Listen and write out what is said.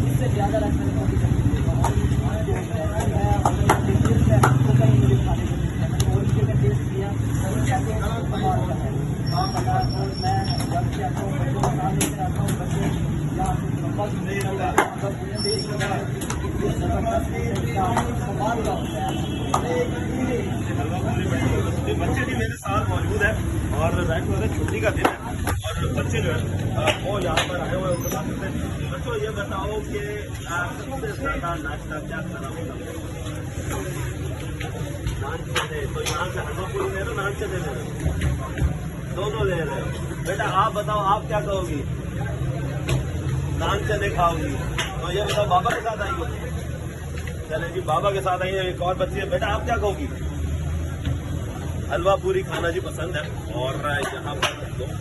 इससे ज्यादा रखने बच्चे भी मेरे साथ मौजूद है और राइट वाले छुट्टी का दिन है और बच्चे जो है वो यहाँ पर आए हुए उनके बात करते हैं। बच्चों ये बताओ कि सबसे ज्यादा नाश्ता क्या खाना होगा? नान चने। तो यहाँ से हलवा पूरी ले रहे हो, नान चने ले रहे हो? दोनों ले रहे हो। बेटा आप बताओ आप क्या कहोगी? नान चने खाओगी। तो ये बताओ बाबा के साथ आई हो? चले जी बाबा के साथ आई है। एक और बच्ची है, बेटा आप क्या कहोगी? हलवा पूरी खाना जी पसंद है और यहाँ पर लोग